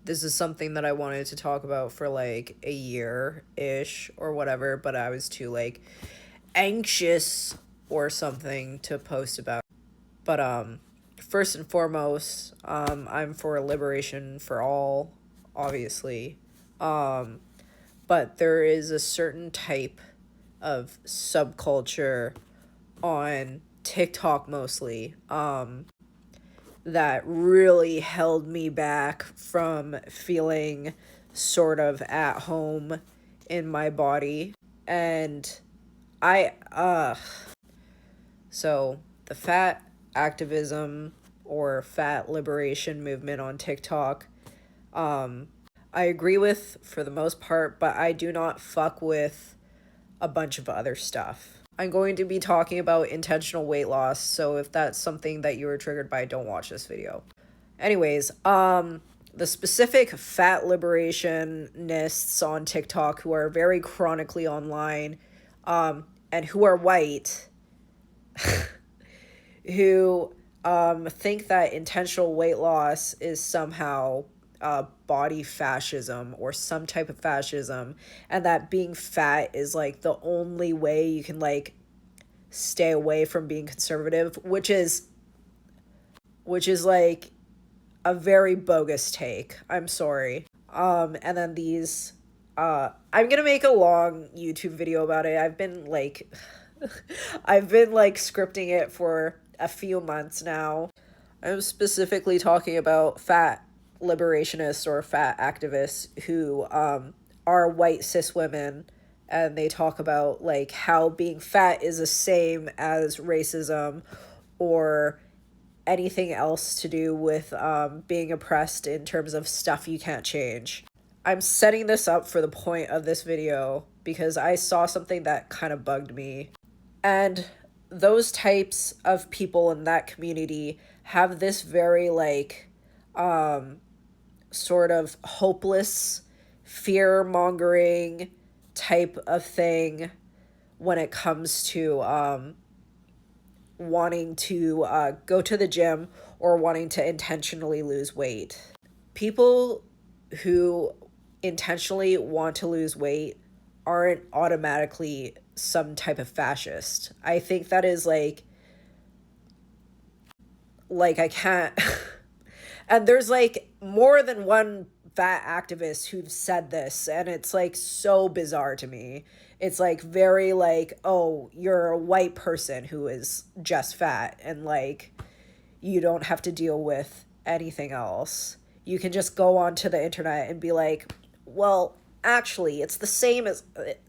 This is something that I wanted to talk about for like a year-ish or whatever, but I was too like anxious or something to post about. But first and foremost, I'm for liberation for all, obviously. But there is a certain type of subculture on TikTok mostly, that really held me back from feeling sort of at home in my body. And I, so the fat activism or fat liberation movement on TikTok, I agree with for the most part, but I do not fuck with a bunch of other stuff. I'm going to be talking about intentional weight loss, so if that's something that you were triggered by, don't watch this video. Anyways, the specific fat liberationists on TikTok who are very chronically online, and who are white, who think that intentional weight loss is somehow body fascism or some type of fascism, and that being fat is like the only way you can like stay away from being conservative, which is like a very bogus take. I'm sorry. And then these I'm gonna make a long YouTube video about it. I've been like scripting it for a few months now. I'm specifically talking about fat liberationists or fat activists who are white cis women, and they talk about like how being fat is the same as racism or anything else to do with being oppressed in terms of stuff you can't change. I'm setting this up for the point of this video because I saw something that kind of bugged me. And those types of people in that community have this very like sort of hopeless, fear-mongering type of thing when it comes to wanting to go to the gym or wanting to intentionally lose weight. People who intentionally want to lose weight aren't automatically some type of fascist. I think that is like I can't and there's like more than one fat activist who've said this, and it's like so bizarre to me. It's like very like, oh, you're a white person who is just fat and like you don't have to deal with anything else. You can just go onto the internet and be like, well, actually, it's the same as,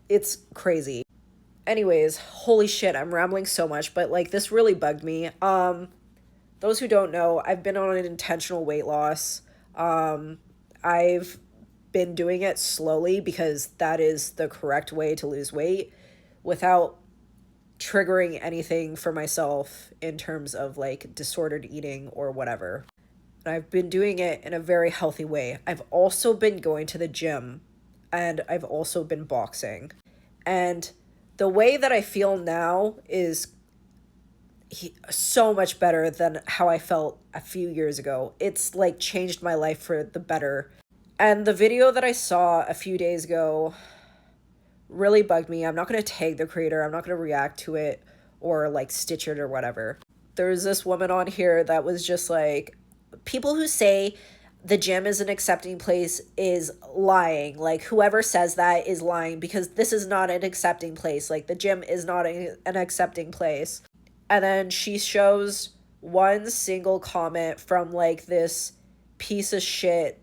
it's crazy. Anyways, holy shit, I'm rambling so much, but like this really bugged me. Those who don't know, I've been on an intentional weight loss. I've been doing it slowly because that is the correct way to lose weight without triggering anything for myself in terms of like disordered eating or whatever. And I've been doing it in a very healthy way. I've also been going to the gym, and I've also been boxing. And the way that I feel now is so much better than how I felt a few years ago. It's like changed my life for the better. And the video that I saw a few days ago really bugged me. I'm not going to tag the creator. I'm not going to react to it or like stitch it or whatever. There's this woman on here that was just like, people who say the gym is an accepting place is lying. Like whoever says that is lying, because this is not an accepting place. Like the gym is not an accepting place. And then she shows one single comment from like this piece of shit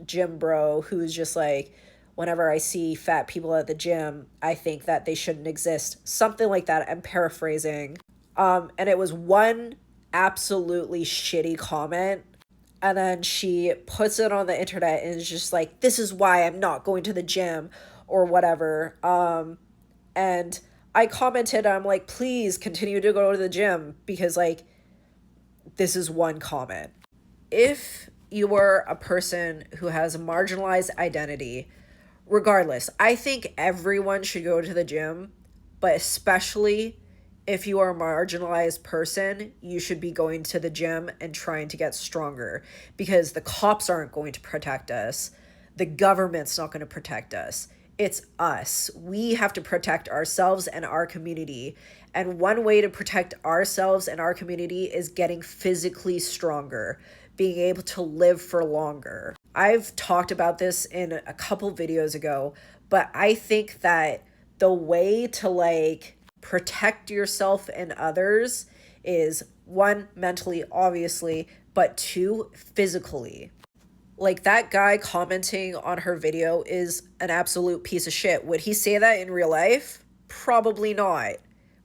gym bro who's just like, whenever I see fat people at the gym, I think that they shouldn't exist. Something like that. I'm paraphrasing. And it was one absolutely shitty comment. And then she puts it on the internet and is just like, this is why I'm not going to the gym or whatever. And I commented, I'm like, please continue to go to the gym because like, this is one comment. If you are a person who has a marginalized identity, regardless, I think everyone should go to the gym, but especially If you are a marginalized person, you should be going to the gym and trying to get stronger, because the cops aren't going to protect us. The government's not going to protect us. It's us. We have to protect ourselves and our community. And one way to protect ourselves and our community is getting physically stronger, being able to live for longer. I've talked about this in a couple videos ago, but I think that the way to like protect yourself and others is, one, mentally, obviously, but two, physically. Like, that guy commenting on her video is an absolute piece of shit. Would he say that in real life? Probably not.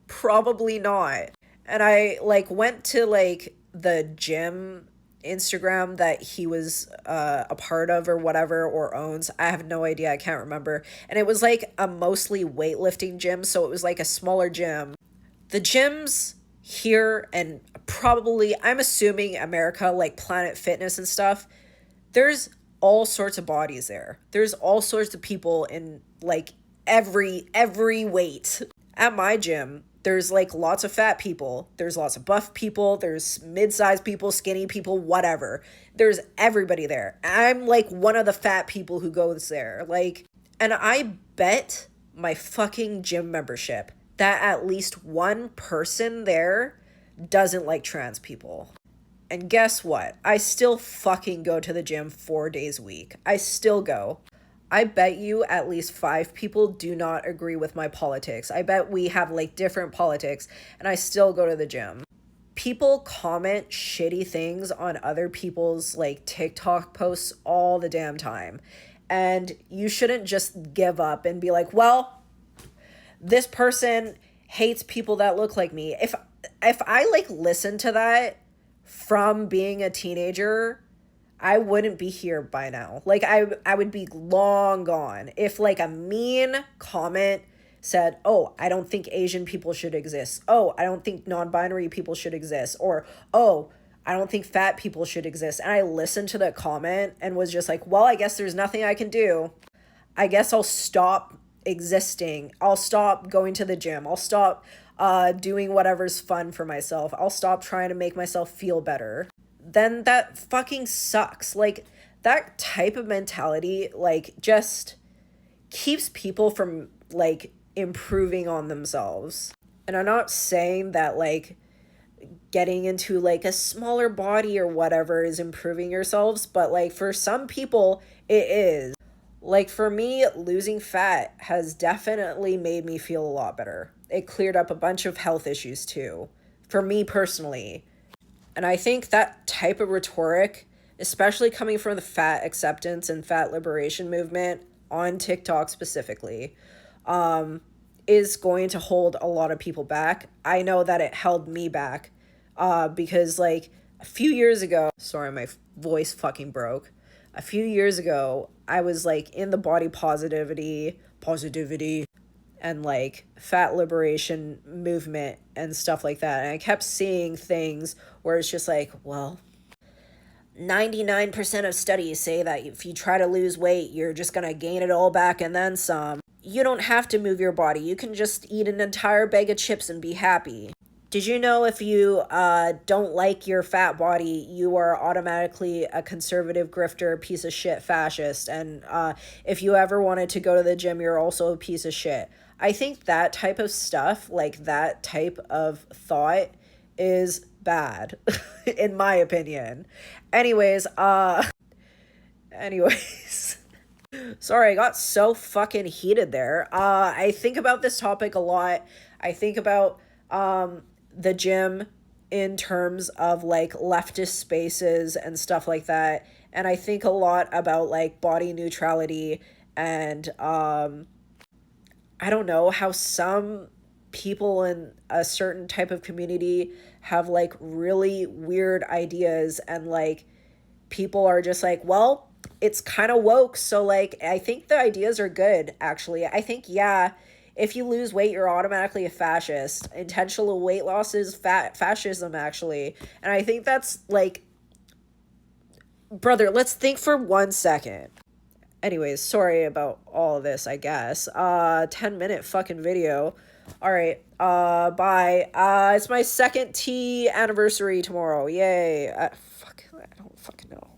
Probably not. And I like went to like the gym Instagram that he was a part of or whatever, or owns. I have no idea. I can't remember. And it was like a mostly weightlifting gym. So it was like a smaller gym. The gyms here, and probably, I'm assuming America, like Planet Fitness and stuff, there's all sorts of bodies there. There's all sorts of people in like every weight. At my gym, there's like lots of fat people, there's lots of buff people, there's mid-sized people, skinny people, whatever. There's everybody there. I'm like one of the fat people who goes there. Like, and I bet my fucking gym membership that at least one person there doesn't like trans people. And guess what? I still fucking go to the gym 4 days a week. I still go. I bet you at least 5 people do not agree with my politics. I bet we have like different politics, and I still go to the gym. People comment shitty things on other people's like TikTok posts all the damn time. And you shouldn't just give up and be like, well, this person hates people that look like me. If I like listen to that from being a teenager, I wouldn't be here by now. Like, I would be long gone. If like a mean comment said, oh, I don't think Asian people should exist. Oh, I don't think non-binary people should exist. Or, oh, I don't think fat people should exist. And I listened to that comment and was just like, well, I guess there's nothing I can do. I guess I'll stop existing. I'll stop going to the gym. I'll stop doing whatever's fun for myself. I'll stop trying to make myself feel better. Then that fucking sucks. Like, that type of mentality, like, just keeps people from, like, improving on themselves. And I'm not saying that, like, getting into, like, a smaller body or whatever is improving yourselves, but, like, for some people, it is. Like, for me, losing fat has definitely made me feel a lot better. It cleared up a bunch of health issues, too. For me personally. And I think that type of rhetoric, especially coming from the fat acceptance and fat liberation movement on TikTok specifically, is going to hold a lot of people back. I know that it held me back because like a few years ago, sorry, my voice fucking broke. A few years ago, I was like in the body positivity and like fat liberation movement and stuff like that. And I kept seeing things where it's just like, well, 99% of studies say that if you try to lose weight, you're just going to gain it all back and then some. You don't have to move your body. You can just eat an entire bag of chips and be happy. Did you know if you don't like your fat body, you are automatically a conservative grifter, piece of shit, fascist? And if you ever wanted to go to the gym, you're also a piece of shit. I think that type of stuff, like that type of thought, is bad, in my opinion. Anyways, sorry, I got so fucking heated there. I think about this topic a lot. I think about the gym in terms of like leftist spaces and stuff like that. And I think a lot about like body neutrality and I don't know, how some people in a certain type of community have like really weird ideas, and like people are just like, well, it's kind of woke, so like I think the ideas are good. Actually, I think, yeah, if you lose weight, you're automatically a fascist. Intentional weight loss is fascism, actually. And I think that's like, brother, let's think for 1 second. Anyways, sorry about all of this, I guess. 10-minute fucking video. All right. Bye. It's my second tea anniversary tomorrow. Yay. Fuck, I don't fucking know.